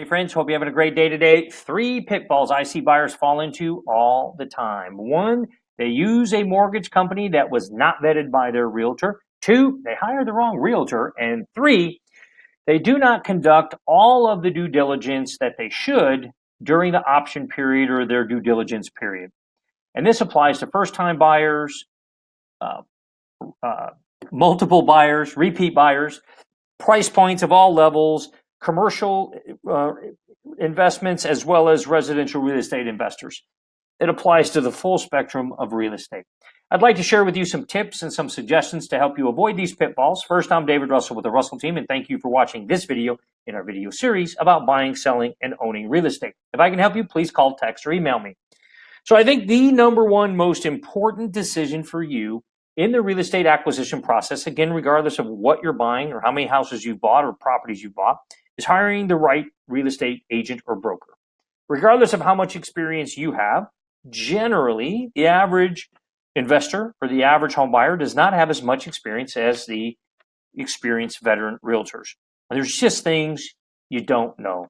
Hey friends, hope you're having a great day today. 3 pitfalls I see buyers fall into all the time. 1, they use a mortgage company that was not vetted by their realtor. 2, they hire the wrong realtor. And 3, they do not conduct all of the due diligence that they should during the option period or their due diligence period. And this applies to first-time buyers, uh, uh, multiple buyers, repeat buyers, price points of all levels, commercial uh, investments, as well as residential real estate investors. It applies to the full spectrum of real estate. I'd like to share with you some tips and some suggestions to help you avoid these pitfalls. First, I'm David Russell with the Russell team, and thank you for watching this video in our video series about buying, selling, and owning real estate. If I can help you, please call, text, or email me. So I think the number one most important decision for you in the real estate acquisition process, again, regardless of what you're buying or how many houses you've bought or properties you've bought, is hiring the right real estate agent or broker. Regardless of how much experience you have, generally, the average investor or the average home buyer does not have as much experience as the experienced veteran realtors. There's just things you don't know.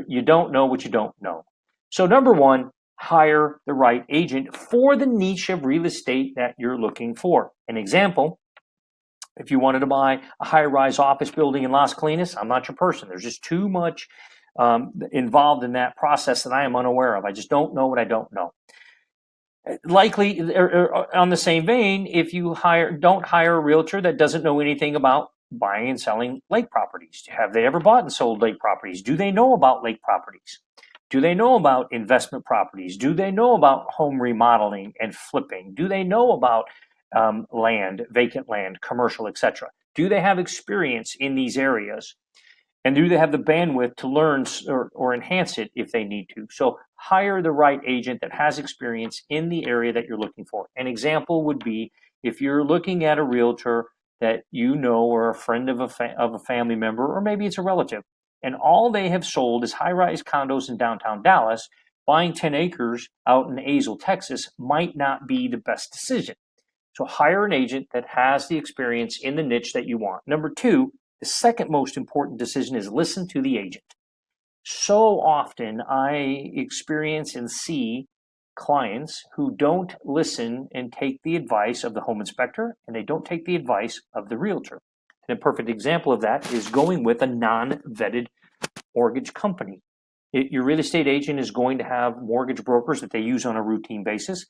You don't know what you don't know. So number one, hire the right agent for the niche of real estate that you're looking for. An example, if you wanted to buy a high-rise office building in Las Colinas, I'm not your person. There's just too much involved in that process that I am unaware of. I just don't know what I don't know. Likely, on the same vein, if you don't hire a realtor that doesn't know anything about buying and selling lake properties. Have they ever bought and sold lake properties? Do they know about lake properties? Do they know about investment properties? Do they know about home remodeling and flipping? Do they know about land, vacant land, commercial, etc.? Do they have experience in these areas? And do they have the bandwidth to learn or enhance it if they need to? So hire the right agent that has experience in the area that you're looking for. An example would be if you're looking at a realtor that you know or a friend of a family member, or maybe it's a relative, and all they have sold is high-rise condos in downtown Dallas, buying 10 acres out in Azle, Texas might not be the best decision. So hire an agent that has the experience in the niche that you want. Number 2, the second most important decision is listen to the agent. So often I experience and see clients who don't listen and take the advice of the home inspector, and they don't take the advice of the realtor. And a perfect example of that is going with a non-vetted mortgage company. Your real estate agent is going to have mortgage brokers that they use on a routine basis,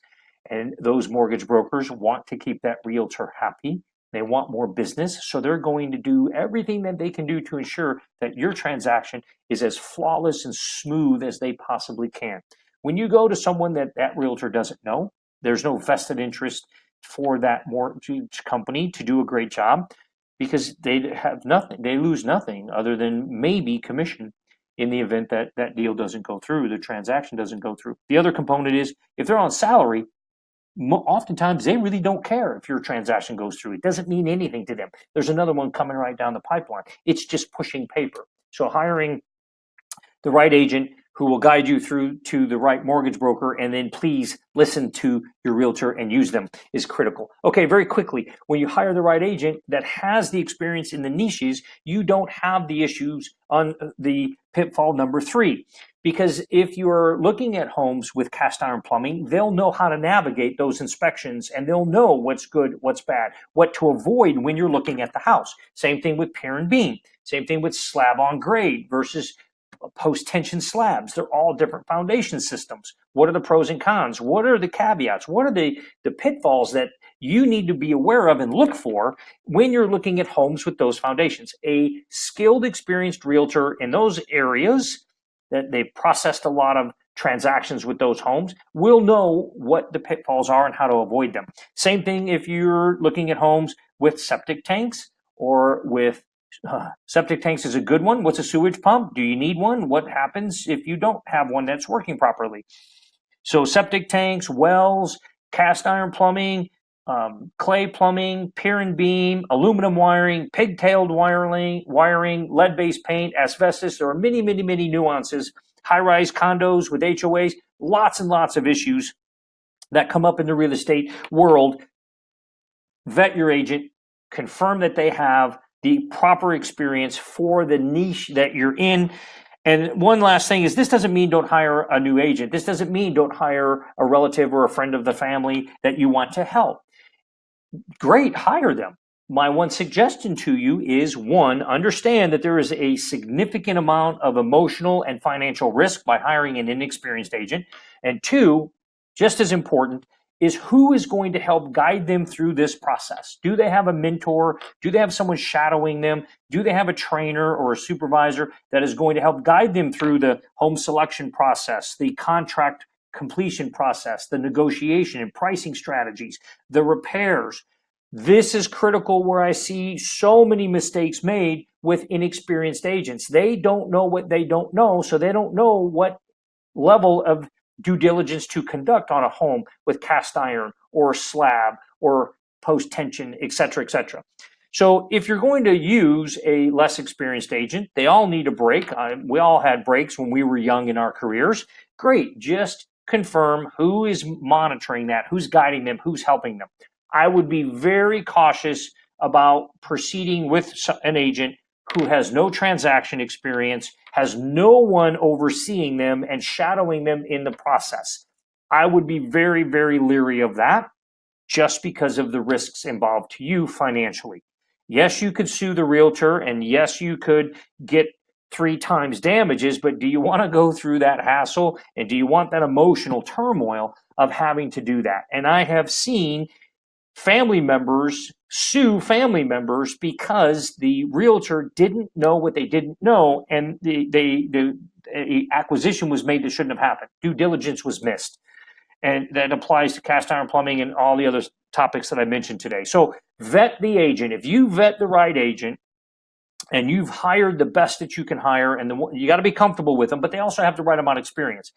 and those mortgage brokers want to keep that realtor happy. They want more business, so they're going to do everything that they can do to ensure that your transaction is as flawless and smooth as they possibly can. When you go to someone that realtor doesn't know, there's no vested interest for that mortgage company to do a great job because they have nothing. They lose nothing other than maybe commission in the event that that deal doesn't go through, the transaction doesn't go through. The other component is if they're on salary, oftentimes they really don't care if your transaction goes through. It doesn't mean anything to them. There's another one coming right down the pipeline. It's just pushing paper. So hiring the right agent who will guide you through to the right mortgage broker, and then please listen to your realtor and use them is critical. Okay, very quickly, when you hire the right agent that has the experience in the niches, you don't have the issues on the pitfall number 3. Because if you're looking at homes with cast iron plumbing, they'll know how to navigate those inspections, and they'll know what's good, what's bad, what to avoid when you're looking at the house. Same thing with pier and beam. Same thing with slab on grade versus post-tension slabs. They're all different foundation systems. What are the pros and cons? What are the caveats? What are the pitfalls that you need to be aware of and look for when you're looking at homes with those foundations? A skilled, experienced realtor in those areas that they've processed a lot of transactions with those homes will know what the pitfalls are and how to avoid them. Same thing if you're looking at homes with septic tanks or with septic tanks is a good one. What's a sewage pump? Do you need one? What happens if you don't have one that's working properly? So septic tanks, wells, cast iron plumbing, clay plumbing, pier and beam, aluminum wiring, pigtailed wiring, lead-based paint, asbestos. There are many, many, many nuances. High-rise condos with HOAs, lots and lots of issues that come up in the real estate world. Vet your agent, confirm that they have the proper experience for the niche that you're in, And one last thing is, this doesn't mean don't hire a new agent. This doesn't mean don't hire a relative or a friend of the family that you want to help. Great, hire them. My one suggestion to you is, one, understand that there is a significant amount of emotional and financial risk by hiring an inexperienced agent. And two, just as important, is who is going to help guide them through this process. Do they have a mentor? Do they have someone shadowing them? Do they have a trainer or a supervisor that is going to help guide them through the home selection process, the contract completion process, the negotiation and pricing strategies, the repairs? This is critical, where I see so many mistakes made with inexperienced agents. They don't know what they don't know, so they don't know what level of due diligence to conduct on a home with cast iron or slab or post tension, et cetera, et cetera. So if you're going to use a less experienced agent, they all need a break. We all had breaks when we were young in our careers. Great. Just confirm who is monitoring that, who's guiding them, who's helping them. I would be very cautious about proceeding with an agent who has no transaction experience, has no one overseeing them and shadowing them in the process. I would be very, very leery of that, just because of the risks involved to you financially. Yes, you could sue the realtor, and yes, you could get 3 times damages, but do you want to go through that hassle, and do you want that emotional turmoil of having to do that? And I have seen family members sue family members because the realtor didn't know what they didn't know, and the acquisition was made that shouldn't have happened. Due diligence was missed. And that applies to cast iron plumbing and all the other topics that I mentioned today. So vet the agent. If you vet the right agent and you've hired the best that you can hire, and you got to be comfortable with them, but they also have the right amount of experience.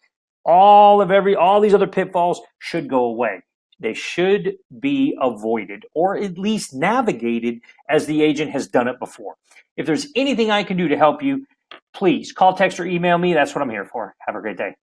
All these other pitfalls should go away. They should be avoided, or at least navigated as the agent has done it before. If there's anything I can do to help you, please call, text, or email me. That's what I'm here for. Have a great day.